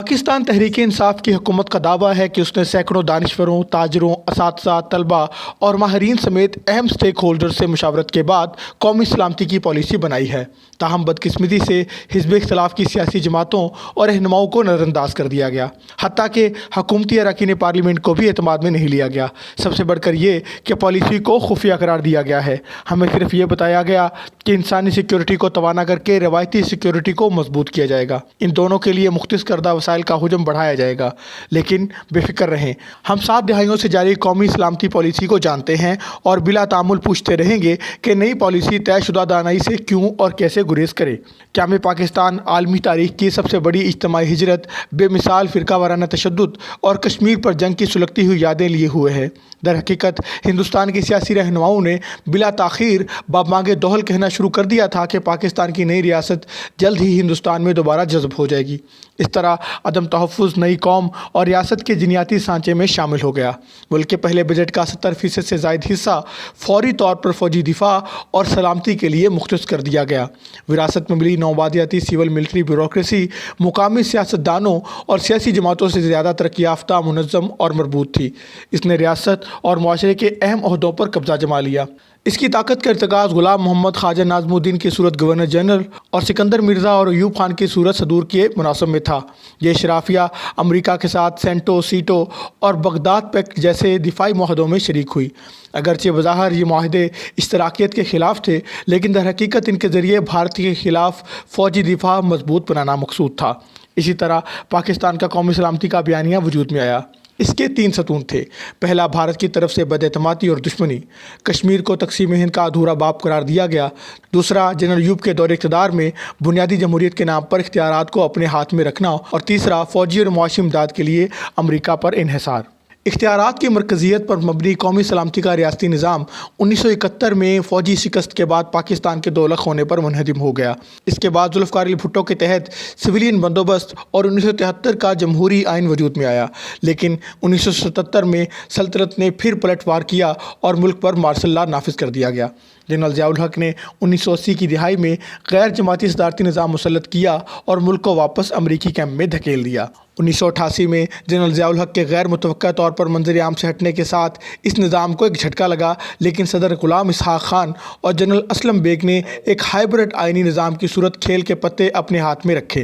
پاکستان تحریک انصاف کی حکومت کا دعویٰ ہے کہ اس نے سینکڑوں دانشوروں، تاجروں، اساتذہ، طلباء اور ماہرین سمیت اہم سٹیک ہولڈرز سے مشاورت کے بعد قومی سلامتی کی پالیسی بنائی ہے۔ تاہم بدقسمتی سے حزب اختلاف کی سیاسی جماعتوں اور رہنماؤں کو نظر انداز کر دیا گیا، حتیٰ کہ حکومتی اراکین پارلیمنٹ کو بھی اعتماد میں نہیں لیا گیا۔ سب سے بڑھ کر یہ کہ پالیسی کو خفیہ قرار دیا گیا ہے۔ ہمیں صرف یہ بتایا گیا کہ انسانی سیکیورٹی کو توانا کر کے روایتی سیکیورٹی کو مضبوط کیا جائے گا۔ ان دونوں کے لیے مختص کردہ وسائل کا حجم بڑھایا جائے گا، لیکن بے فکر رہیں، ہم 7 دہائیوں سے جاری قومی سلامتی پالیسی کو جانتے ہیں اور بلا تعامل پوچھتے رہیں گے کہ نئی پالیسی طے شدہ دانائی سے کیوں اور کیسے گریز کرے۔ قیام پاکستان عالمی تاریخ کی سب سے بڑی اجتماعی ہجرت، بے مثال فرقہ وارانہ تشدد اور کشمیر پر جنگ کی سلگتی ہوئی یادیں لیے ہوئے ہے۔ در حقیقت ہندوستان کے سیاسی رہنماؤں نے بلا تاخیر باب مانگے دوحل کہنا شروع کر دیا تھا کہ پاکستان کی نئی ریاست جلد ہی ہندوستان میں دوبارہ جذب ہو جائے گی۔ اس طرح عدم تحفظ نئی قوم اور ریاست کے جینیاتی سانچے میں شامل ہو گیا۔ ملک کے پہلے بجٹ کا 70% سے زائد حصہ فوری طور پر فوجی دفاع اور سلامتی کے لیے مختص کر دیا گیا۔ وراثت میں ملی نوآبادیاتی سول ملٹری بیوروکریسی مقامی سیاستدانوں اور سیاسی جماعتوں سے زیادہ ترقی یافتہ، منظم اور مربوط تھی۔ اس نے ریاست اور معاشرے کے اہم عہدوں پر قبضہ جما لیا۔ اس کی طاقت کا ارتکاز غلام محمد خواجہ نازم الدین کی صورت گورنر جنرل اور سکندر مرزا اور ایوب خان کی صورت صدور کے مناسب میں تھا۔ یہ اشرافیہ امریکہ کے ساتھ سینٹو، سیٹو اور بغداد پیکٹ جیسے دفاعی معاہدوں میں شریک ہوئی۔ اگرچہ بظاہر یہ معاہدے اشتراکیت کے خلاف تھے، لیکن در حقیقت ان کے ذریعے بھارت کے خلاف فوجی دفاع مضبوط بنانا مقصود تھا۔ اسی طرح پاکستان کا قومی سلامتی کا بیانیہ وجود میں آیا۔ اس کے 3 ستون تھے۔ پہلا، بھارت کی طرف سے بد اعتمادی اور دشمنی، کشمیر کو تقسیم ہند کا ادھورا باب قرار دیا گیا۔ دوسرا، جنرل ایوب کے دور اقتدار میں بنیادی جمہوریت کے نام پر اختیارات کو اپنے ہاتھ میں رکھنا، اور تیسرا، فوجی اور معاشی امداد کے لیے امریکہ پر انحصار۔ اختیارات کی مرکزیت پر مبنی قومی سلامتی کا ریاستی نظام 1971 میں فوجی شکست کے بعد پاکستان کے دولت ہونے پر منہدم ہو گیا۔ اس کے بعد ذوالفقار علی بھٹو کے تحت سویلین بندوبست اور 1973 کا جمہوری آئین وجود میں آیا، لیکن 1977 میں سلطنت نے پھر پلٹ وار کیا اور ملک پر مارشل لاء نافذ کر دیا گیا۔ جنرل ضیاء الحق نے 1980 کی دہائی میں غیر جماعتی صدارتی نظام مسلط کیا اور ملک کو واپس امریکی کیمپ میں دھکیل دیا۔ 1988 میں جنرل ضیاء الحق کے غیر متوقع طور پر منظر عام سے ہٹنے کے ساتھ اس نظام کو ایک جھٹکا لگا، لیکن صدر غلام اسحاق خان اور جنرل اسلم بیگ نے ایک ہائبرڈ آئینی نظام کی صورت کھیل کے پتے اپنے ہاتھ میں رکھے۔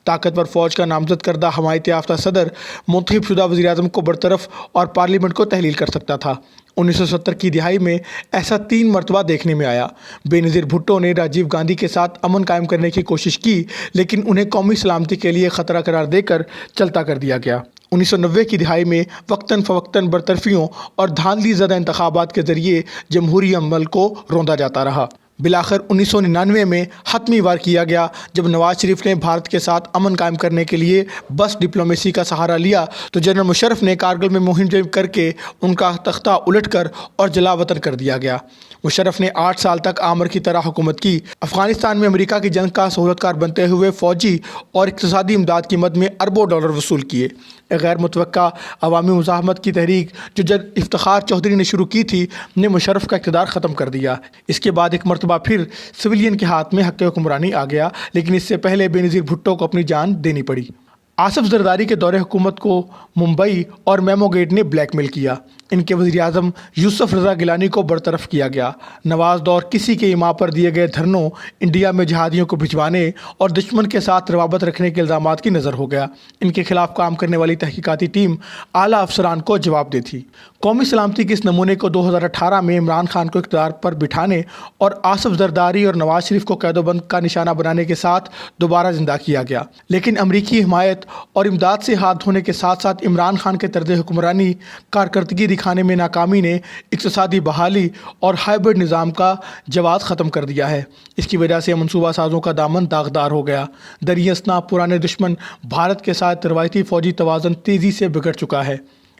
طاقتور فوج کا نامزد کردہ حمایت یافتہ صدر منتخب شدہ وزیر اعظم کو برطرف اور پارلیمنٹ کو تحلیل کر سکتا تھا۔ 1970 کی دہائی میں ایسا 3 مرتبہ دیکھنے میں آیا۔ بے نظیر بھٹو نے راجیو گاندھی کے ساتھ امن قائم کرنے کی کوشش کی، لیکن انہیں قومی سلامتی کے لیے خطرہ قرار دے کر چلتا کر دیا گیا۔ 1990 کی دہائی میں وقتاً فوقتاً برطرفیوں اور دھاندلی زدہ انتخابات کے ذریعے جمہوری عمل کو روندا جاتا رہا۔ بالآخر 1999 میں حتمی وار کیا گیا، جب نواز شریف نے بھارت کے ساتھ امن قائم کرنے کے لیے بس ڈپلومیسی کا سہارا لیا تو جنرل مشرف نے کارگل میں مہم کر کے ان کا تختہ الٹ کر اور جلا وطن کر دیا گیا۔ مشرف نے 8 سال تک آمر کی طرح حکومت کی، افغانستان میں امریکہ کی جنگ کا سہولت کار بنتے ہوئے فوجی اور اقتصادی امداد کی مد میں اربوں ڈالر وصول کیے۔ ایک غیر متوقع عوامی مزاحمت کی تحریک جو جنرل افتخار چودھری نے شروع کی تھی نے مشرف کا اقتدار ختم کر دیا۔ اس کے بعد ایک مرتبہ پھر سویلین کے ہاتھ میں حق حکمرانی آ گیا، لیکن اس سے پہلے بے نظیر بھٹو کو اپنی جان دینی پڑی۔ آصف زرداری کے دور حکومت کو ممبئی اور میمو گیٹ نے بلیک میل کیا۔ ان کے وزیر اعظم یوسف رضا گیلانی کو برطرف کیا گیا۔ نواز دور کسی کے ایما پر دیے گئے دھرنوں، انڈیا میں جہادیوں کو بھجوانے اور دشمن کے ساتھ روابط رکھنے کے الزامات کی نظر ہو گیا۔ ان کے خلاف کام کرنے والی تحقیقاتی ٹیم اعلیٰ افسران کو جواب دہ تھی۔ قومی سلامتی کے اس نمونے کو 2018 میں عمران خان کو اقتدار پر بٹھانے اور آصف زرداری اور نواز شریف کو قید و بند کا نشانہ بنانے کے ساتھ دوبارہ زندہ کیا گیا، لیکن امریکی حمایت اور امداد سے ہاتھ دھونے کے ساتھ ساتھ عمران خان کے طرز حکمرانی کارکردگی دکھانے میں ناکامی نے اقتصادی بحالی اور ہائبرڈ نظام کا جواز ختم کر دیا ہے۔ اس کی وجہ سے منصوبہ سازوں کا دامن داغدار ہو گیا۔ دریں اثنا پرانے دشمن بھارت کے ساتھ روایتی فوجی توازن تیزی سے بگڑ چکا ہے۔